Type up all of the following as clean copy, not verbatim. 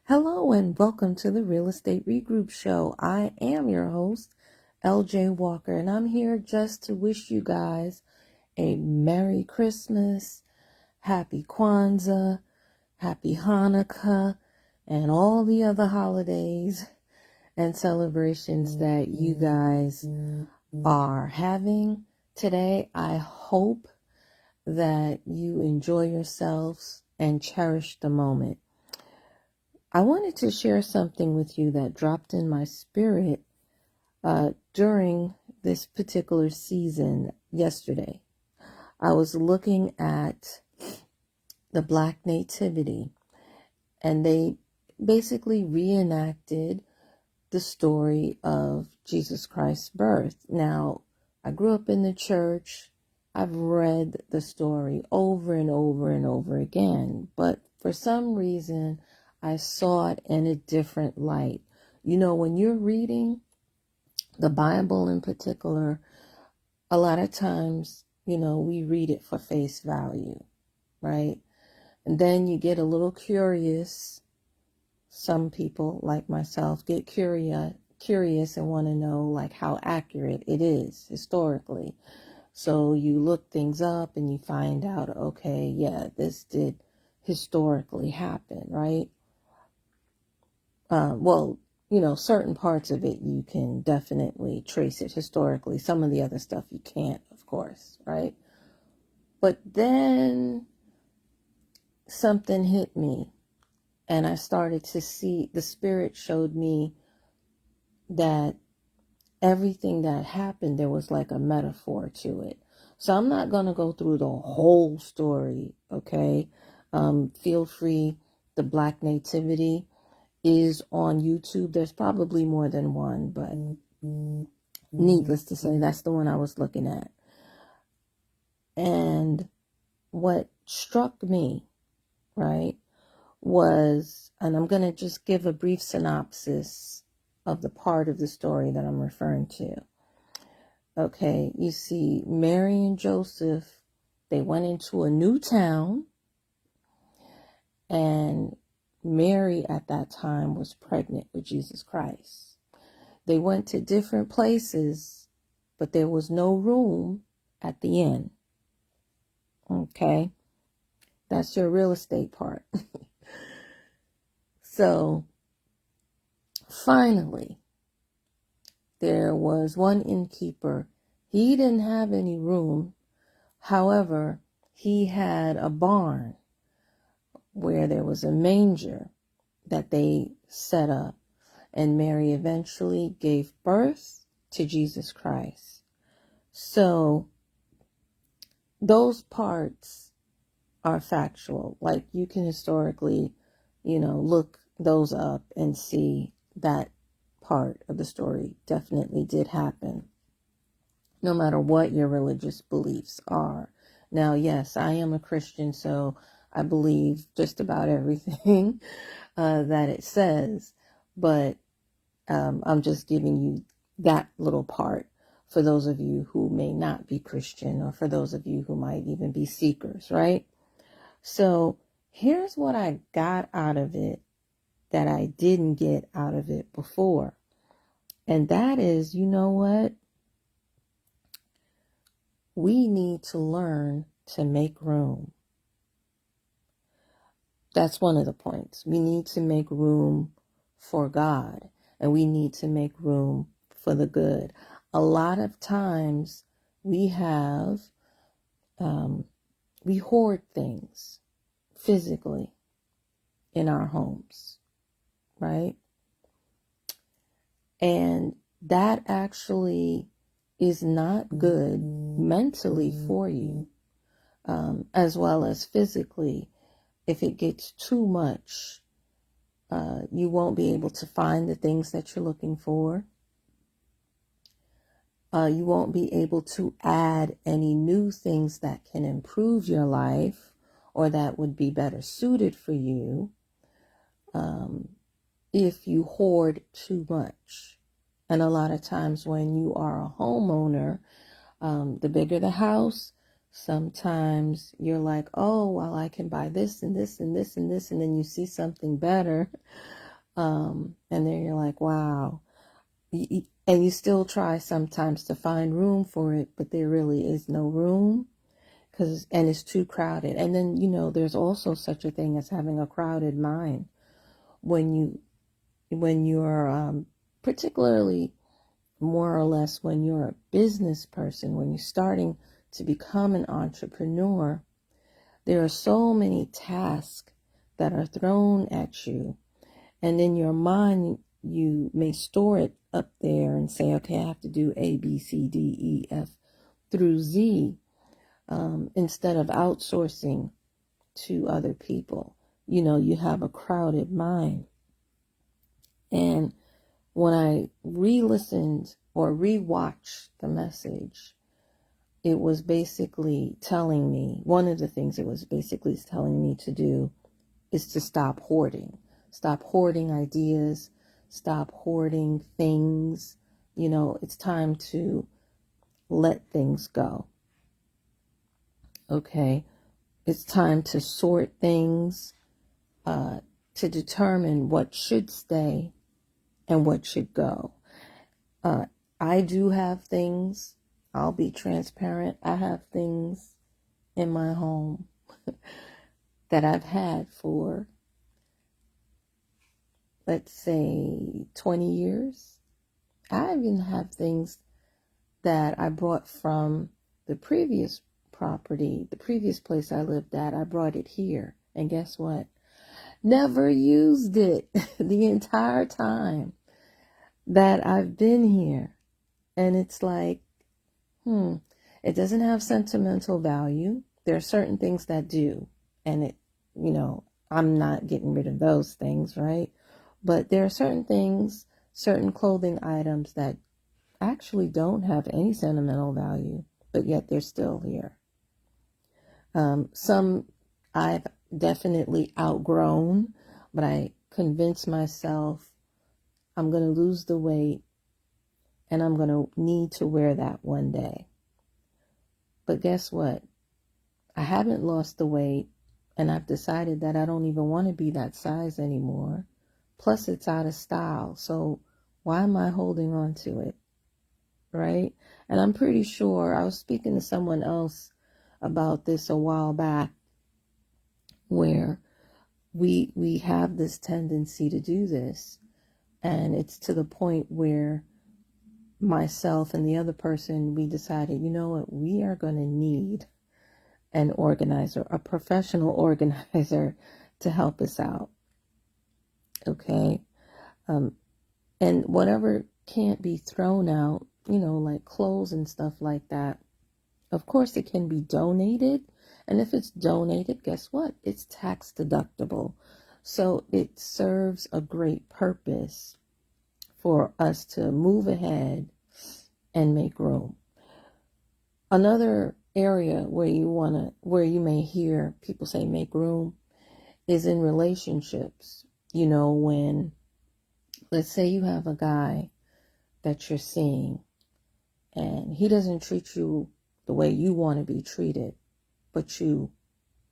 Hello and welcome to the Real Estate Regroup Show. I am your host, LJ Walker, and I'm here just to wish you guys a Merry Christmas, Happy Kwanzaa, Happy Hanukkah, and all the other holidays and celebrations that you guys are having today. I hope that you enjoy yourselves and cherish the moment. I wanted to share something with you that dropped in my spirit during this particular season yesterday. I was looking at the Black nativity, and they basically reenacted the story of Jesus Christ's birth. Now, I grew up in the church. I've read the story over and over and over again, but for some reason, I saw it in a different light. You know, when you're reading the Bible in particular, a lot of times, we read it for face value, right? And then you get a little curious. Some people, like myself, get curious and want to know, like, how accurate it is historically. So you look things up and you find out, okay, yeah, this did historically happen, right? Certain parts of it you can definitely trace it historically. Some of the other stuff you can't, of course, right? But then something hit me, and I started to see, the Spirit showed me that everything that happened, there was like a metaphor to it. So I'm not going to go through the whole story, okay? Feel free. The Black Nativity is on YouTube. There's probably more than one, but needless to say, that's the one I was looking at. And what struck me, right, was, and I'm going to just give a brief synopsis of the part of the story that I'm referring to. Okay, you see, Mary and Joseph, they went into a new town, and Mary at that time was pregnant with Jesus Christ. They went to different places, but there was no room at the inn. Okay, that's your real estate part. So finally, there was one innkeeper. He didn't have any room. However, he had a barn where there was a manger that they set up, and Mary eventually gave birth to Jesus Christ. So those parts are factual. Like, you can historically, look those up and see that part of the story definitely did happen, no matter what your religious beliefs are. Now, yes, I am a Christian, so I believe just about everything that it says, but I'm just giving you that little part for those of you who may not be Christian, or for those of you who might even be seekers, right? So here's what I got out of it that I didn't get out of it before. And that is, you know what? We need to learn to make room. That's one of the points. We need to make room for God, and we need to make room for the good. A lot of times we hoard things physically in our homes, right? And that actually is not good mentally for you, as well as physically. If it gets too much, you won't be able to find the things that you're looking for. You won't be able to add any new things that can improve your life or that would be better suited for you if you hoard too much. And a lot of times when you are a homeowner, the bigger the house, Sometimes you're like, oh, well, I can buy this and this and this and this, and then you see something better. And then you're like, wow. And you still try sometimes to find room for it, but there really is no room and it's too crowded. And then, there's also such a thing as having a crowded mind when you're particularly more or less when you're a business person, when you're starting to become an entrepreneur. There are so many tasks that are thrown at you, and in your mind you may store it up there and say, okay, I have to do A, B, C, D, E, F through Z, instead of outsourcing to other people. You have a crowded mind. And when I re-listened or re-watched the message, it was basically telling me, one of the things it was basically telling me to do is to stop hoarding. Stop hoarding ideas. Stop hoarding things. It's time to let things go. Okay? It's time to sort things, to determine what should stay and what should go. I do have things. I'll be transparent. I have things in my home that I've had for, let's say, 20 years. I even have things that I brought from the previous property, the previous place I lived at. I brought it here. And guess what? Never used it the entire time that I've been here. And it's like, it doesn't have sentimental value. There are certain things that do. And I'm not getting rid of those things, right? But there are certain things, certain clothing items that actually don't have any sentimental value, but yet they're still here. Some I've definitely outgrown, but I convinced myself I'm going to lose the weight and I'm going to need to wear that one day. But guess what? I haven't lost the weight, and I've decided that I don't even want to be that size anymore. Plus, it's out of style. So why am I holding on to it? Right? And I'm pretty sure I was speaking to someone else about this a while back, where we have this tendency to do this, and it's to the point where myself and the other person, we decided, you know what, we are going to need an organizer, a professional organizer to help us out. Okay? And whatever can't be thrown out, like clothes and stuff like that, of course it can be donated. And if it's donated, guess what? It's tax deductible. So it serves a great purpose for us to move ahead and make room. Another area where you may hear people say make room is in relationships. When, let's say you have a guy that you're seeing and he doesn't treat you the way you want to be treated, but you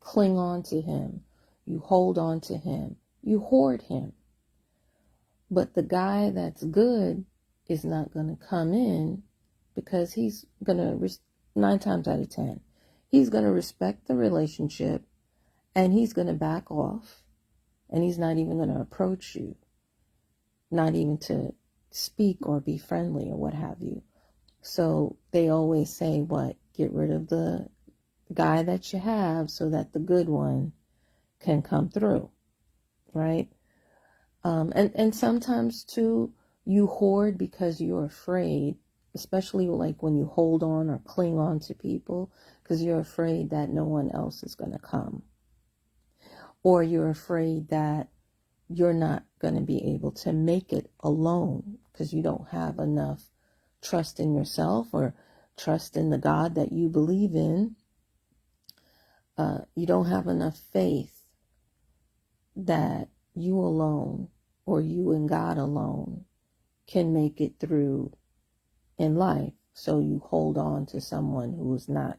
cling on to him, you hold on to him, you hoard him. But the guy that's good is not going to come in, because he's going to, 9 times out of 10, he's going to respect the relationship and he's going to back off, and he's not even going to approach you, not even to speak or be friendly or what have you. So they always say, what? Get rid of the guy that you have so that the good one can come through, right? And sometimes too, you hoard because you're afraid, especially like when you hold on or cling on to people, because you're afraid that no one else is going to come. Or you're afraid that you're not going to be able to make it alone because you don't have enough trust in yourself or trust in the God that you believe in. You don't have enough faith that you alone or you and God alone can make it through in life. So you hold on to someone who is not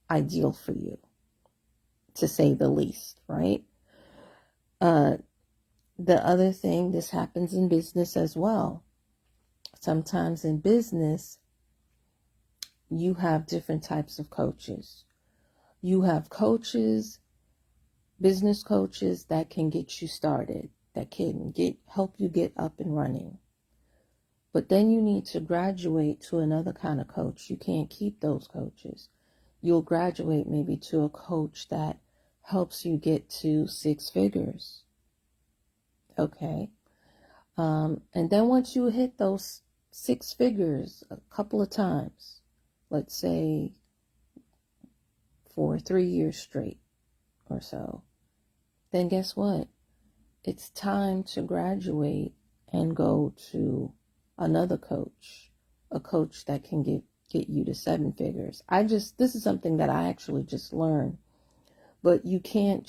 ideal for you, to say the least, right? The other thing, this happens in business as well. Sometimes in business, you have different types of coaches. You have coaches, business coaches that can get you started, that can help you get up and running. But then you need to graduate to another kind of coach. You can't keep those coaches. You'll graduate maybe to a coach that helps you get to 6 figures. Okay. And then once you hit those 6 figures a couple of times, let's say for 3 years straight or so, then guess what? It's time to graduate and go to another coach, a coach that can get you to 7 figures. This is something that I actually just learned. But you can't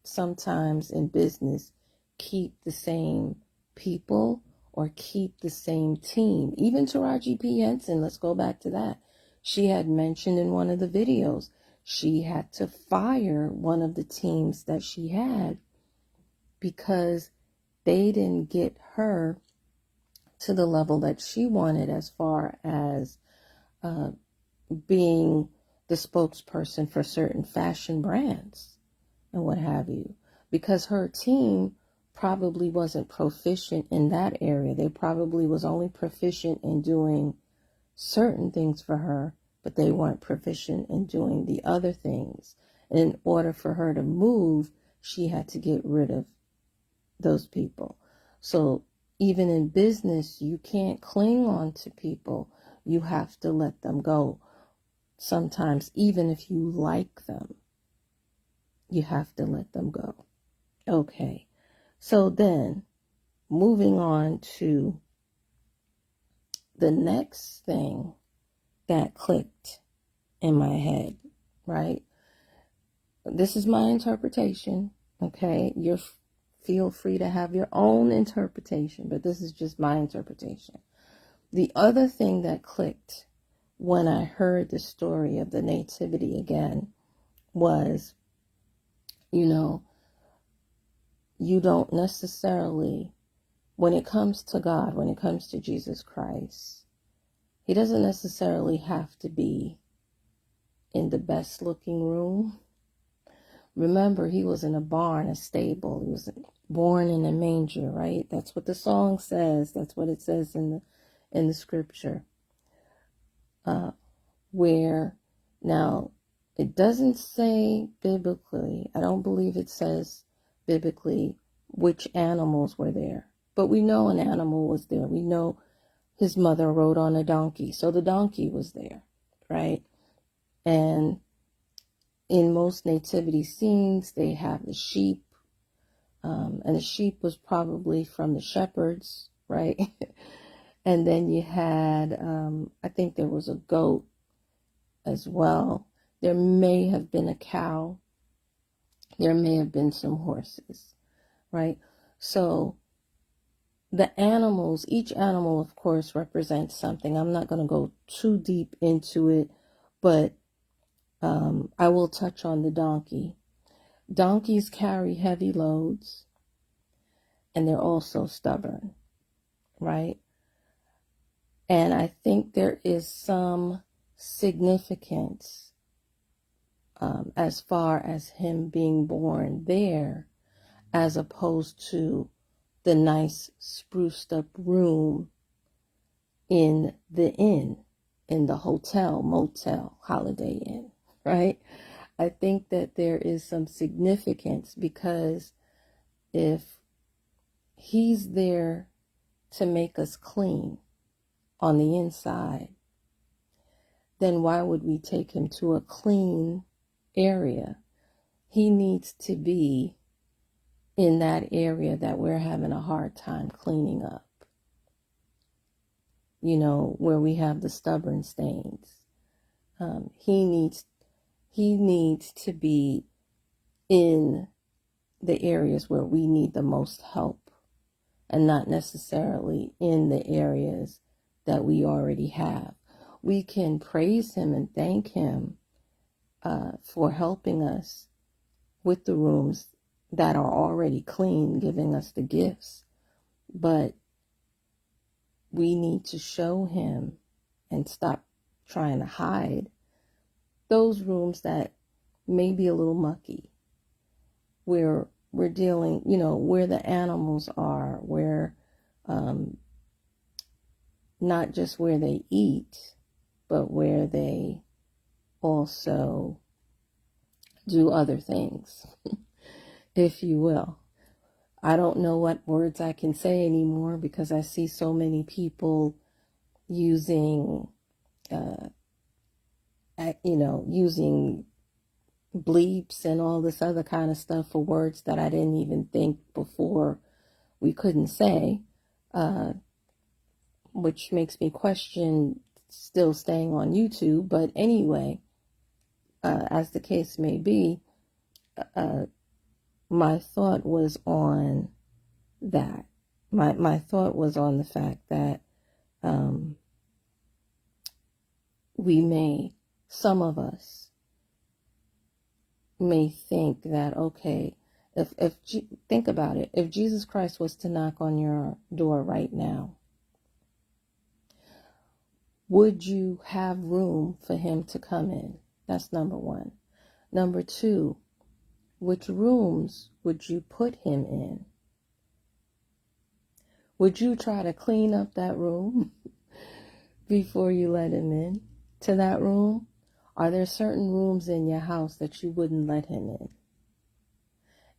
sometimes in business keep the same people or keep the same team. Even Taraji P. Henson, let's go back to that. She had mentioned in one of the videos, she had to fire one of the teams that she had because they didn't get her to the level that she wanted as far as being the spokesperson for certain fashion brands and what have you, because her team probably wasn't proficient in that area. They probably was only proficient in doing certain things for her, but they weren't proficient in doing the other things. And in order for her to move, she had to get rid of those people. So even in business, you can't cling on to people. You have to let them go. Sometimes, even if you like them, you have to let them go. Okay. So then, moving on to the next thing that clicked in my head, right? This is my interpretation, okay? Feel free to have your own interpretation, but this is just my interpretation. The other thing that clicked when I heard the story of the nativity again was, you don't necessarily, when it comes to God, when it comes to Jesus Christ, he doesn't necessarily have to be in the best looking room. Remember, he was in a barn, a stable. He was born in a manger, right? That's what the song says. That's what it says in the scripture. Where now it doesn't say biblically. I don't believe it says biblically which animals were there, but we know an animal was there. We know his mother rode on a donkey, so the donkey was there, right? And in most nativity scenes, they have the sheep, and the sheep was probably from the shepherds, right? And then you had, I think there was a goat as well. There may have been a cow. There may have been some horses, right? So the animals, each animal, of course, represents something. I'm not going to go too deep into it, but I will touch on the donkey. Donkeys carry heavy loads, and they're also stubborn, right? And I think there is some significance as far as him being born there, as opposed to the nice spruced up room in the inn, in the hotel, motel, Holiday Inn, right? I think that there is some significance, because if he's there to make us clean on the inside, then why would we take him to a clean area? He needs to be in that area that we're having a hard time cleaning up. Where we have the stubborn stains. He needs to be in the areas where we need the most help, and not necessarily in the areas that we already have. We can praise him and thank him for helping us with the rooms that are already clean, giving us the gifts. But we need to show him and stop trying to hide those rooms that may be a little mucky, where we're dealing, where the animals are, where not just where they eat, but where they also do other things, if you will. I don't know what words I can say anymore because I see so many people using, using bleeps and all this other kind of stuff for words that I didn't even think before we couldn't say, which makes me question still staying on YouTube. But anyway, as the case may be, my thought was on that. My thought was on the fact that some of us may think that, okay, think about it, if Jesus Christ was to knock on your door right now, would you have room for him to come in? That's number one. Number two, which rooms would you put him in? Would you try to clean up that room before you let him in to that room? Are there certain rooms in your house that you wouldn't let him in?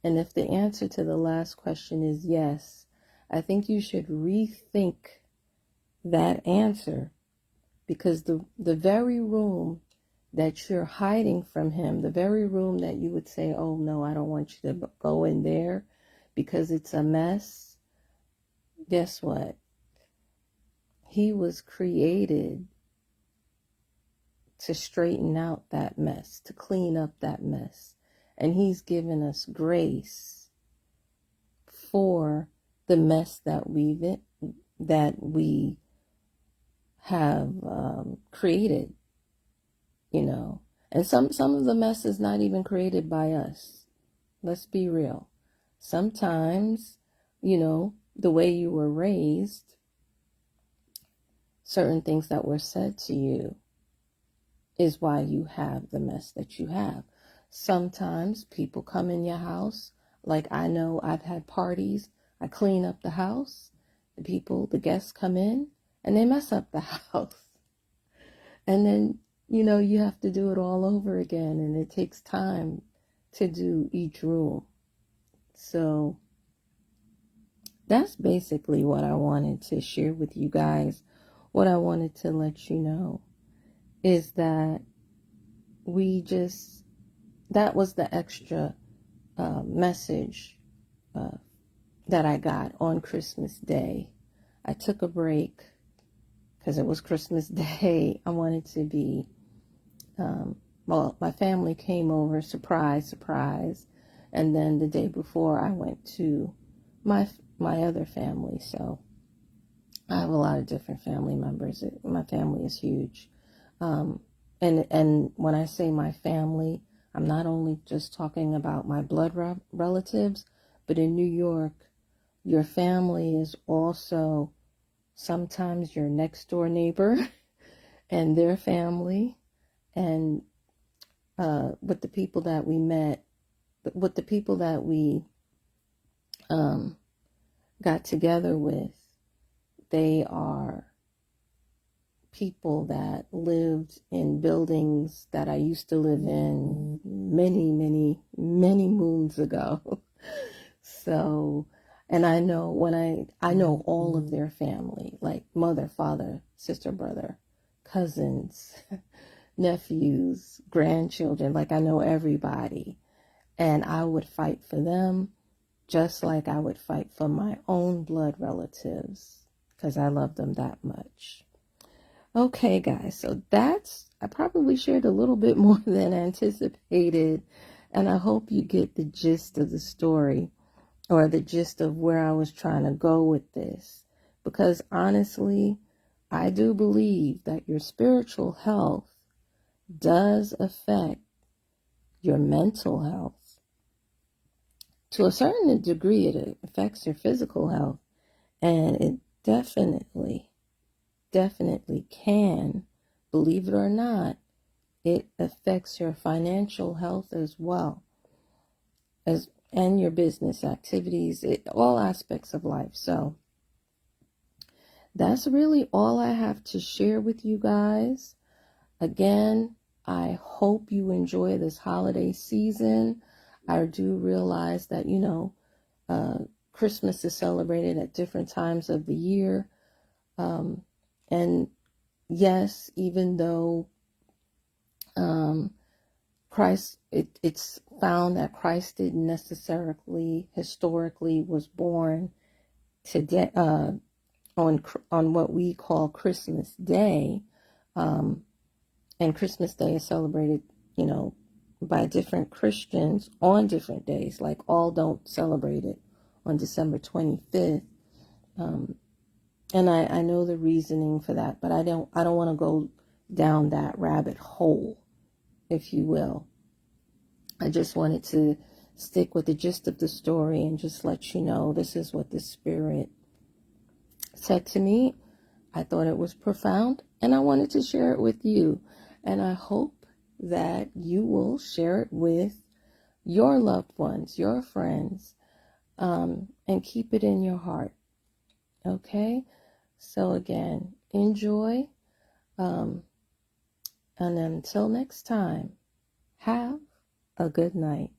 And if the answer to the last question is yes, I think you should rethink that answer, because the very room that you're hiding from him, the very room that you would say, oh no, I don't want you to go in there because it's a mess, guess what? He was created to straighten out that mess, to clean up that mess. And he's given us grace for the mess that we have created, And some of the mess is not even created by us. Let's be real. Sometimes, the way you were raised, certain things that were said to you is why you have the mess that you have. Sometimes people come in your house, like I know I've had parties, I clean up the house, the guests come in and they mess up the house. And then, you have to do it all over again, and it takes time to do each room. So that's basically what I wanted to share with you guys. What I wanted to let you know is that that was the extra message that I got on Christmas Day. I took a break because it was Christmas Day. I wanted to be, my family came over, surprise, surprise. And then the day before I went to my other family. So I have a lot of different family members. My family is huge. And when I say my family, I'm not only just talking about my blood relatives, but in New York, your family is also sometimes your next door neighbor and their family. And with the people that we met, with the people that we got together with, they are people that lived in buildings that I used to live in many, many, many moons ago. So, and I know I know all of their family, like mother, father, sister, brother, cousins, nephews, grandchildren, like I know everybody. And I would fight for them just like I would fight for my own blood relatives, because I love them that much. Okay, guys, so I probably shared a little bit more than anticipated, and I hope you get the gist of the story, or the gist of where I was trying to go with this. Because honestly, I do believe that your spiritual health does affect your mental health. To a certain degree, it affects your physical health, and it definitely can, believe it or not, it affects your financial health as well, and your business activities, all aspects of life. So that's really all I have to share with you guys. Again, I hope you enjoy this holiday season. I do realize that, Christmas is celebrated at different times of the year. And yes, even though Christ, it's found that Christ didn't necessarily historically was born today on what we call Christmas Day, and Christmas Day is celebrated, by different Christians on different days. Like all don't celebrate it on December 25th. And I know the reasoning for that, but I don't want to go down that rabbit hole, if you will. I just wanted to stick with the gist of the story and just let you know this is what the Spirit said to me. I thought it was profound, and I wanted to share it with you. And I hope that you will share it with your loved ones, your friends, and keep it in your heart. Okay? So again, enjoy. And until next time, have a good night.